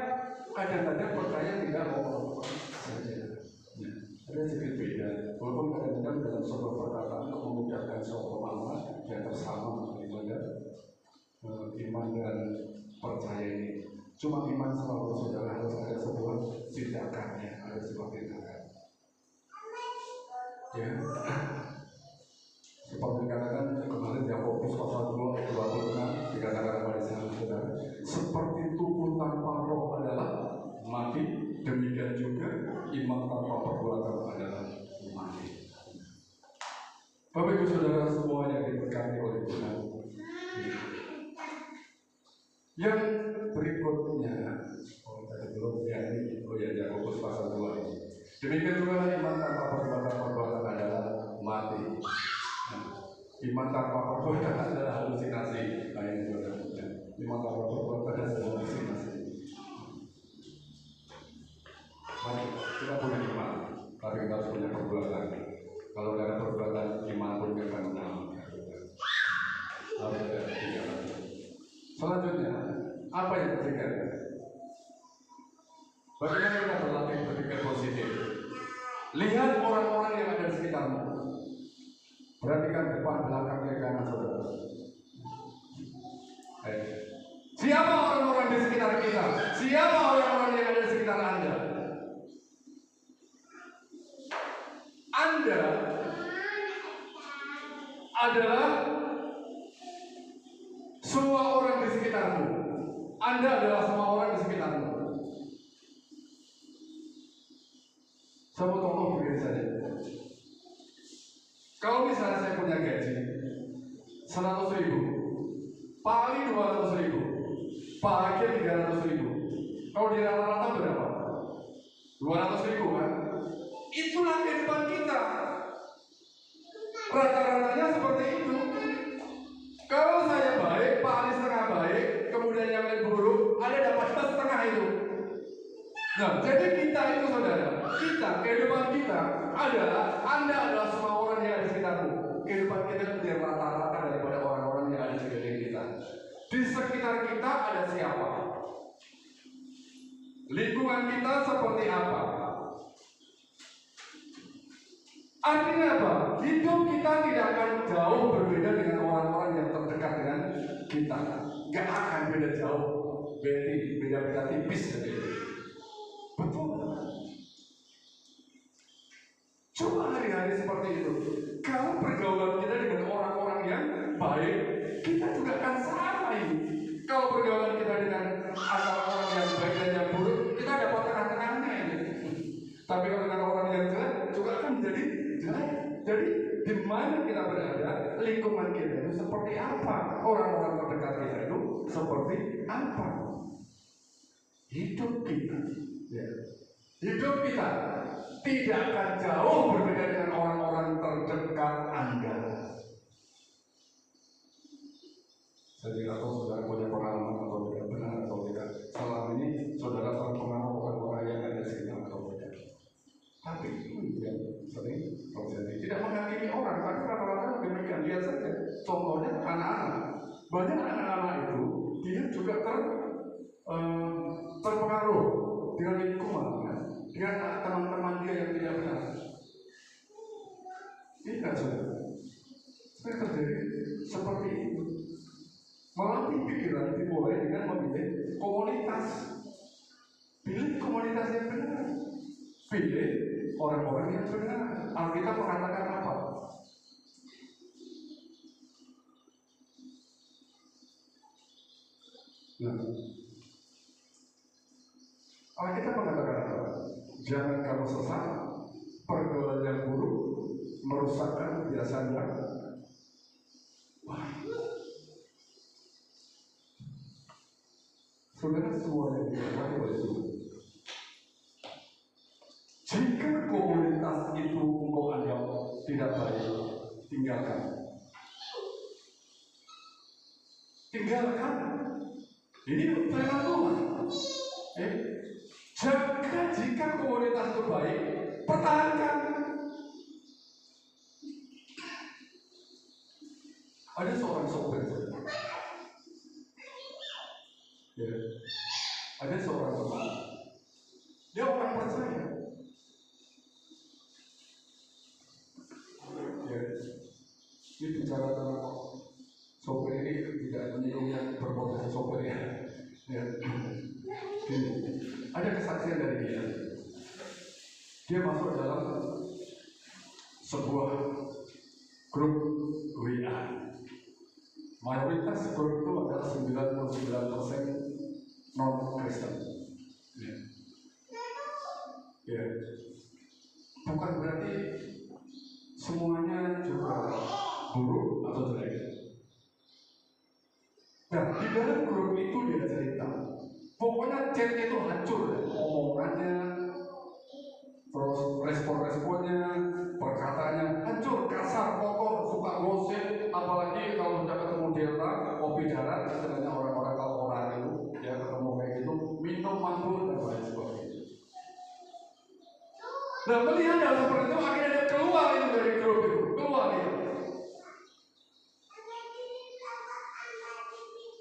kadang-kadang percaya tidak mau saja. Ya. Ada sedikit beda. Walaupun kadang-kadang dalam sebuah perkataan untuk memudahkan sebuah makna yang tersama daripada iman dan percaya ini. Cuma iman selalu saudara harus ada sebuah tindakannya, ada sebuah tindakan. Ya, seperti dikatakan kemarin Yakobus pasal 2 ayat 26 dikatakan pada sana saudara, seperti tubuh tanpa roh adalah mati, demikian juga iman tanpa perbuatan adalah mati. Bapak Ibu Saudara semua yang diberkati oleh Tuhan. Yang berikutnya, tadi belum ya ini, Yakobus pasal 2 ini. Demikian juga iman tanpa perbuatan adalah mati. Iman tanpa perbuatan adalah halusinasi. Nah ini juga iman tanpa perbuatan adalah halusinasi. Mari kita punya iman, tapi kita harus punya perbuatan. Kalau tidak ada perbuatan, iman pun tidak akan menang. Harus ada tindakan. Selanjutnya, apa yang ketiga? Bagaimana kita berlatih berpikir positif? Lihat orang-orang yang ada di sekitarmu. Perhatikan depan, belakang, kiri, kanan saudara. Siapa orang-orang di sekitar kita? Siapa orang-orang yang ada di sekitar Anda? Anda adalah semua orang di sekitarmu. Anda adalah semua orang di sekitarmu. Saya mau tolong begini saja. Kalau misalnya saya punya gaji 100.000, paling 200.000, paling 300.000. Kalau di rata-rata berapa? 200.000 kan? Itulah kehidupan kita. Rata-ratanya seperti itu. Kalau saya baik, Pak Ali setengah baik, kemudian yang lain buruk, Anda dapat setengah itu. Nah, jadi kita itu saudara, kita, kehidupan kita adalah, Anda adalah semua orang yang ada di sekitarmu. Kehidupan kita lebih rata-rata daripada orang-orang yang ada di sekeliling kita. Di sekitar kita ada siapa? Lingkungan kita seperti apa? Artinya apa? Hidup kita tidak akan jauh berbeda dengan orang-orang yang terdekat dengan kita. Gak akan beda jauh, beda tipis saja. Betul. Cuma hari-hari seperti itu. Kalau pergaulan kita dengan orang-orang yang baik, kita juga akan sama ini. Kalau pergaulan kita dengan antara orang yang baik dan yang buruk, kita dapat tengah-tengahnya ini. Tapi kalau dengan orang yang jelek, juga akan menjadi jelek. Jadi di mana kita berada, lingkungan kita itu seperti apa, orang-orang terdekat kita itu seperti apa. Hidup kita, ya. Hidup kita tidak akan jauh berbeda dengan orang-orang terdekat Anda. Saya tidak tahu saudara punya pengalaman atau tidak, benar atau tidak. Selama ini saudara terpengaruh oleh orang yang ada di sekitar atau tidak. Tapi itu yang sering terjadi. Tidak menghakimi orang, tapi rata-rata demikian. Lihat saja, contohnya anak-anak. Banyak anak-anak itu dia juga terpengaruh dengan lingkungan, dengan teman-teman dia yang tidak benar. Ini tidak saudara. Sering terjadi seperti itu. Melatih pikiran dimulai dengan memilih komunitas. Pilih komunitas yang benar. Pilih orang-orang yang benar. Alkitab mengatakan apa? Nah, Alkitab mengatakan apa? Jangan kamu sesat, pergaulan yang buruk kebiasaan yang baik. Saudara semua yang dirahmati oleh Tuhan, jika komunitas itu engkau anggap tidak baik, tinggalkan. Tinggalkan. Ini perintah Tuhan. Jaga jika komunitas itu baik, pertahankan. Ada seorang sopir, ya. Ada seorang teman, dia orang percaya, ya. Ini bicara tentang sopir ini tidak menyinggung yang berprofesi sopir, ya. Ada kesaksian dari dia. Dia masuk dalam sebuah grup WA. Mayoritas grup itu adalah 99% non-Kristen. Ya. Bukan berarti semuanya juga buruk atau jelek. Nah, di dalam grup itu dia cerita, pokoknya chat itu hancur, omongannya, terus respon-responnya, perkataannya hancur, kasar, kotor, suka gosip, apalagi kalau sudah ketemu Delta, kopi darat, istilahnya orang-orang kalau orang itu, ya ketemu kayak gitu, minum mabuk dan lain sebagainya. Nah, melihat hal seperti itu, akhirnya dia keluar itu dari grup itu, keluar itu.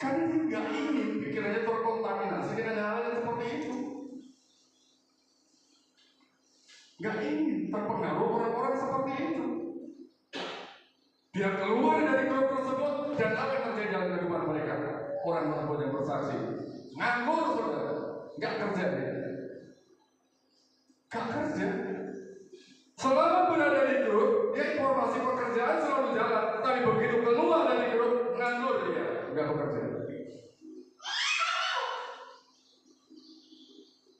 Karena dia nggak ingin pikirannya terkontaminasi dengan hal yang seperti itu. Nggak ingin terpengaruh orang-orang seperti itu. Dia keluar dari grup tersebut, dan apa yang terjadi dalam kehidupan mereka? Orang tersebut yang bersaksi nganggur, saudara, nggak kerja dia, nggak kerja. Selama berada di grup, dia informasi pekerjaan selalu jalan, tapi begitu keluar dari grup, nganggur dia, nggak bekerja.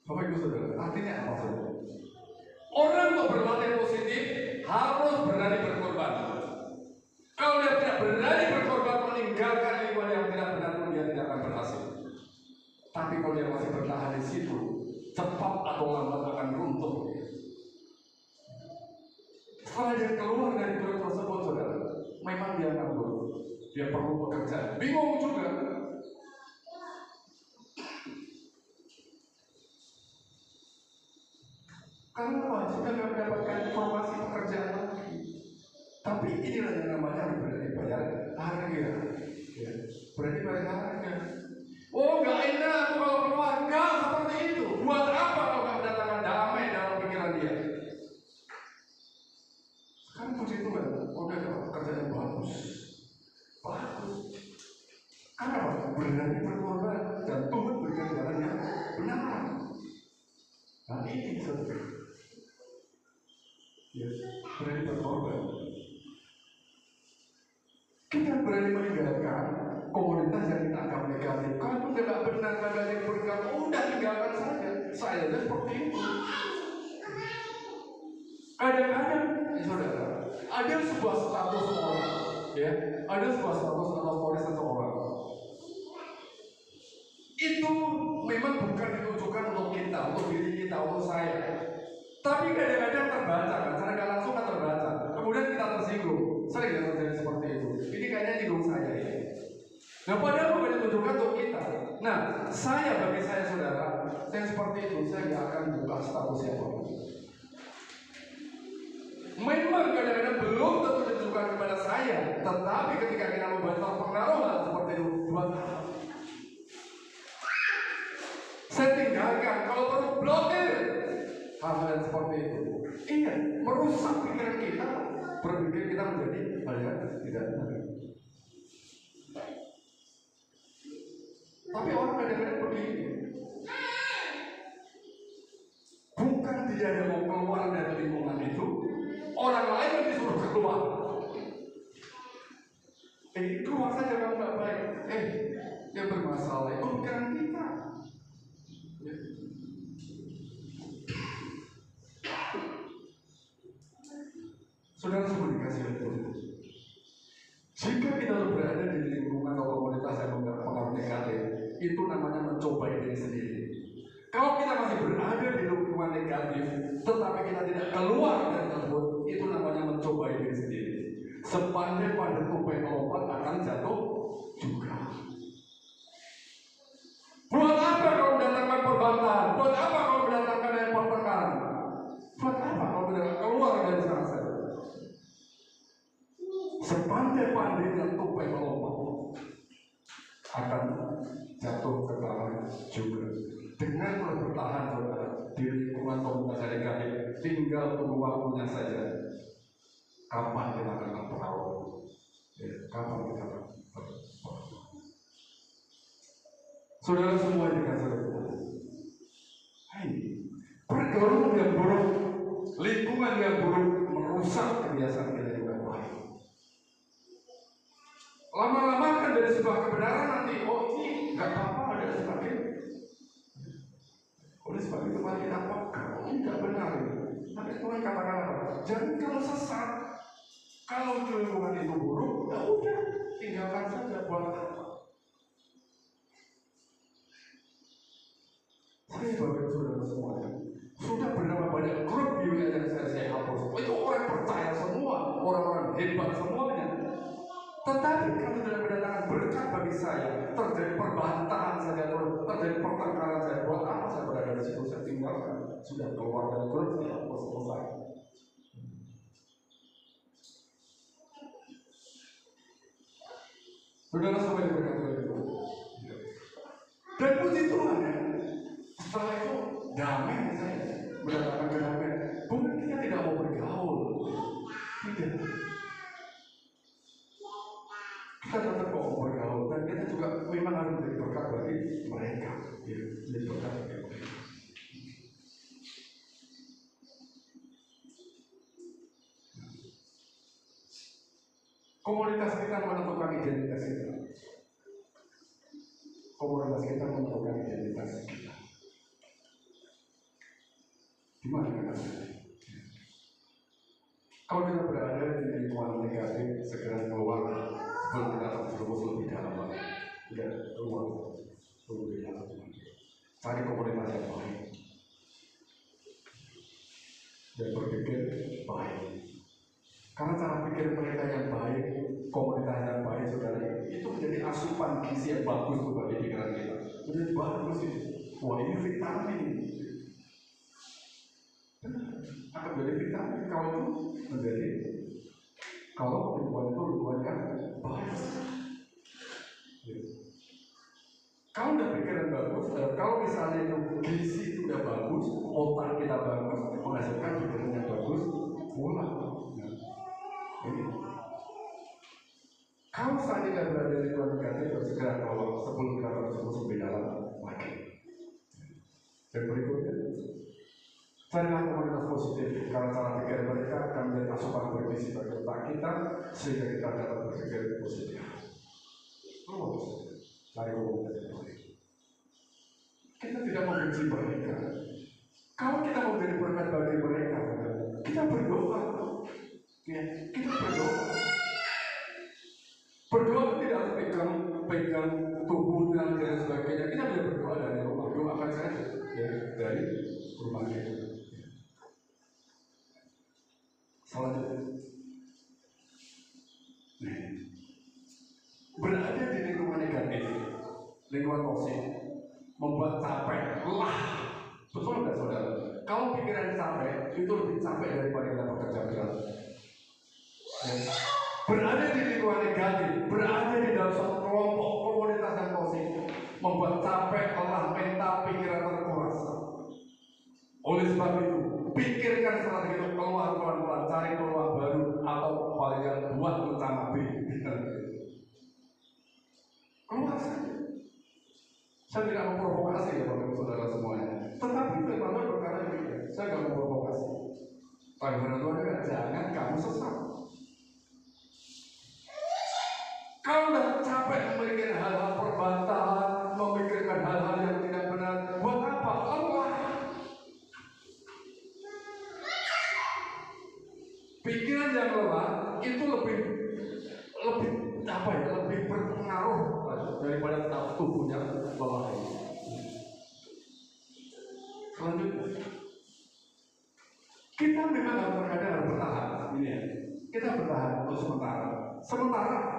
Bapak Ibu Saudara, artinya apa saudara? Orang untuk berlatih positif harus berani berkorban. Kalau dia tidak berani berkorban, meninggalkan lingkungan yang tidak benar pun dia tidak akan berhasil. Tapi kalau dia masih bertahan di situ, cepat atau lambat akan runtuh. Setelah dia keluar dari grup tersebut, saudara, memang dia nganggur, dia perlu bekerja, bingung juga. Karena sudah tidak mendapatkan informasi pekerjaan lagi. Tapi inilah yang namanya berani bayar harga. Ya. Berani bayar harga. Oh, nggak enak aku kalau keluar. Nggak seperti itu. Buat apa kalau nggak mendatangkan damai dalam pikiran dia? Sekarang puji Tuhan, udah dapat pekerjaan yang bagus. Bagus. Karena apa? Berani berkorban dan Tuhan berikan jalan yang benar. Nah ini saudara. Ya, berani berkorban. Kita berani meninggalkan komunitas yang kita anggap negatif. Kalau itu tidak benar, tidak ada yang berikan, udah tinggalkan saja. Saya aja seperti itu. Kadang-kadang, saudara, ada sebuah status orang, ya, ada sebuah status atau story seseorang. Itu memang bukan ditujukan untuk kita, untuk diri kita, untuk saya. Tapi kadang-kadang terbaca, kan? Secara nggak langsung kan terbaca. Kemudian kita tersinggung. Sering yang terjadi seperti itu. Ini kayaknya nyinggung saya ini. Nah, padahal bukan ditujukan untuk kita. Nah, bagi saya saudara, saya seperti itu, saya nggak akan buka status siapapun. Memang kadang-kadang belum tentu ditujukan kepada saya, tetapi ketika kita membaca pengaruh seperti itu, buat saya tinggalkan, kalau perlu blokir hal-hal seperti itu. Iya, merusak pikiran kita, berpikir kita menjadi hal yang tidak benar. Tapi orang kadang-kadang begini, bukan dia yang mau keluar dari lingkungan itu, orang lain yang disuruh keluar. Keluar saja kalau nggak baik. Yang bermasalah itu pikiran kita. Ya. Saudara semua dikasih oleh Tuhan. Jika kita berada di lingkungan atau komunitas yang berpengaruh negatif, itu namanya mencobai diri sendiri. Kalau kita masih berada di lingkungan negatif, tetapi kita tidak keluar dari tersebut, itu namanya mencobai diri sendiri. Sepandai-pandai tupai melompat akan jatuh juga. Buat apa kau mendatangkan perbantahan? Buat apa kau mendatangkan air pertengkaran? Buat apa kau tidak keluar dari sana saja? Sepandai-pandainya tupai melompat akan jatuh ke tanah juga. Dengan terus bertahan saudara di lingkungan komunitas negatif, tinggal tunggu waktunya saja. Kapan kita akan tertawa? Ya, kapan kita akan tertawa? Saudara semua dikasih Tuhan. Hai, pergaulan yang buruk, lingkungan yang buruk merusak kebiasaan kita juga baik. Lama-lama kan dari sebuah kebenaran nanti, oh ini nggak apa-apa dan sebagainya. Oleh sebab itu mari kita pakai, ini nggak benar ini. Tapi Tuhan katakan apa? Jangan kalau sesat, kalau lingkungan itu buruk, ya udah tinggalkan saja buat apa? Saya bagi saudara semuanya, sudah berapa banyak grup di wilayah yang saya hapus. Itu orang percaya semua, orang-orang hebat semuanya. Tetapi kalau tidak mendatangkan berkat bagi saya, terjadi perbantahan saja, terjadi pertengkaran saya, buat apa saya berada di situ? Saya tinggalkan, sudah keluar dari grup, saya hapus, selesai. Saudara sampai diberkati oleh Tuhan. Dan puji Tuhan ya, setelah itu damai saya mendatangkan kedamaian. Bukan kita tidak mau bergaul, tidak. Kita tetap mau bergaul dan kita juga memang harus menjadi berkat bagi mereka. Ya, menjadi berkat bagi mereka. Komunitas kita menentukan identitas kita. Komunitas kita menentukan identitas kita. Di mana kita berada? Kalau kita berada di lingkungan negatif, segera keluar sebelum kita terjerumus lebih dalam lagi. Tidak keluar lebih dalam lagi. Cari komunitas yang baik dan berpikir baik. Karena cara pikir mereka yang baik, komunitas yang baik, saudara, itu menjadi asupan gizi yang bagus bagi pikiran kita. Menjadi bagus itu. Wah, ini vitamin. Akan menjadi vitamin kalau itu menjadi, kalau lingkungan itu lingkungan yang baik. Ya. Kalau udah pikiran bagus, kalau misalnya itu gizi itu udah bagus, otak kita bagus, menghasilkan pikiran yang bagus, pulang. Ini. Kalau saat kita berada di lingkungan negatif, segera keluar sebelum kita terjerumus lebih dalam lagi. Dan berikutnya, carilah komunitas positif, karena cara pikir mereka akan menjadi asupan bergizi bagi otak kita, sehingga kita dapat berpikir positif. Terus, cari komunitas yang baik. Kita tidak membenci mereka. Kalau kita mau menjadi berkat bagi mereka, kita berdoa. Ya, kita berdoa. Berdoa tidak harus pegang tubuh dan sebagainya. Kita bisa berdoa dari rumah. Doakan saja ya, dari rumah kita. Selanjutnya, berada di lingkungan negatif, lingkungan toksik, membuat capek, lelah. Betul nggak saudara? Kalau pikiran capek, itu lebih capek daripada kita bekerja keras. Ya. Berada di lingkungan negatif, berada di dalam suatu kelompok komunitas yang toksik, membuat capek, lelah, mental, pikiran terkuras. Oleh sebab itu, pikirkan strategi itu, keluar pelan-pelan, cari peluang baru, atau paling yang buat rencana B. Keluar saja. Saya tidak memprovokasi ya Bapak Saudara semuanya. Tetapi firman Tuhan berkata demikian. Saya tidak memprovokasi. Tapi firman Tuhan kata jangan kamu sesat. Kalau sudah capek memikirkan hal-hal perbantahan, memikirkan hal-hal yang tidak benar, buat apa? Lelah. Pikiran yang lelah itu lebih tubuhnya lelah. Selanjutnya, kita memang terkadang harus bertahan. Ini ya, kita bertahan untuk sementara,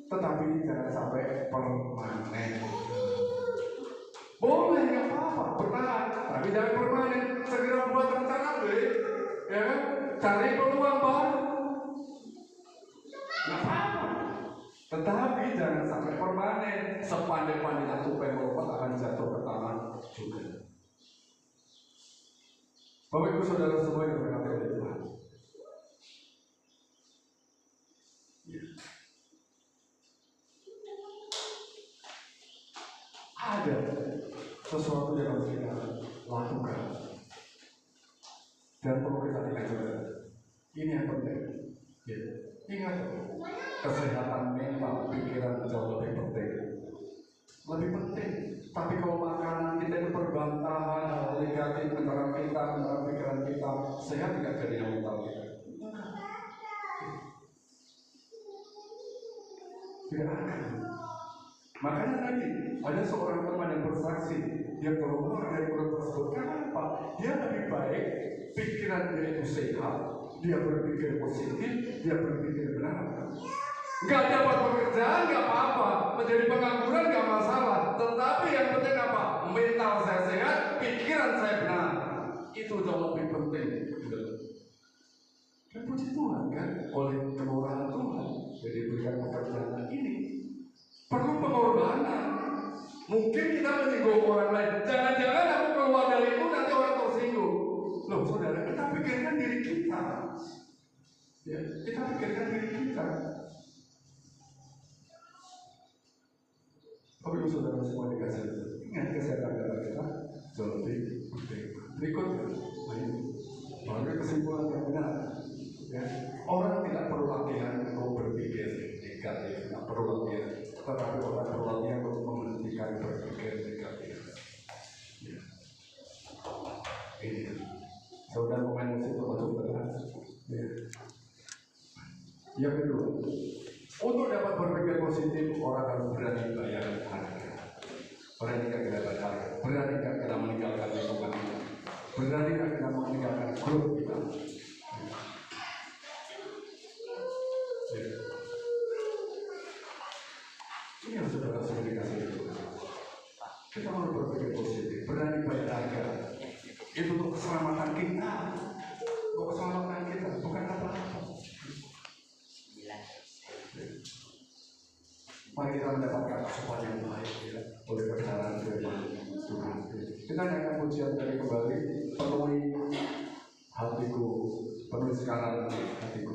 tetapi jangan sampai permanen. Boleh, nggak apa-apa, bertahan, tapi jangan permanen. Segera buat rencana deh, ya kan? Cari peluang baru, nggak apa-apa. Tetapi jangan sampai permanen. Sepandai-pandainya tupai melompat akan jatuh ke tanah juga. Bapak Ibu Saudara semua yang berkati oleh Tuhan. Ya. Ada sesuatu yang harus kita lakukan dan perlu kita ingat juga. Ini yang penting. Ya. Ingat, kesehatan mental, pikiran jauh lebih penting. Lebih penting. Tapi kalau makanan kita itu berbantahan hal negatif antara kita, antara pikiran kita, sehat tidak jadi mental kita. Tidak akan. Makanya tadi ada seorang teman yang bersaksi, dia keluar dari grup tersebut. Kenapa? Dia lebih baik, pikiran dia itu sehat, dia berpikir positif, dia berpikir benar. Nggak dapat pekerjaan, nggak apa-apa. Menjadi pengangguran nggak masalah. Tetapi yang penting apa? Mental saya sehat, pikiran saya benar. Itu jauh lebih penting. Dan puji Tuhan kan, oleh kemurahan Tuhan, jadi berikan pekerjaan ini. Perlu pengorbanan. Mungkin kita menyinggung orang lain. Jangan-jangan aku keluar dari itu nanti orang tersinggung. Loh saudara, kita pikirkan diri kita. Ya, kita pikirkan diri kita. Bapak Ibu Saudara semua dikasih. Ingat kesehatan darah kita jauh lebih penting. Berikutnya, baru kesimpulan yang benar. Ya, orang tidak perlu latihan untuk berpikir negatif, tidak perlu latihan. Tetapi orang perlu latihan untuk menghentikan berpikir negatif. Ya. Ini, saudara pemain musik itu masuk benar. Ya. Yang kedua, untuk dapat berpikir positif, orang harus berani bayar harga. Berani kita bayar harga. Berani kita meninggalkan lingkungan kita. Berani kita meninggalkan grup kita. Ya. Ini yang saudara sudah dikasih itu. Kita harus berpikir positif. Berani bayar harga. Itu untuk keselamatan kita. Untuk keselamatan kita, bukan apa-apa. Mari kita mendapatkan asupan yang baik ya, oleh kebenaran firman Tuhan. Kita nyanyikan pujian dari kembali, penuhi hatiku, penuhi sekarang hatiku.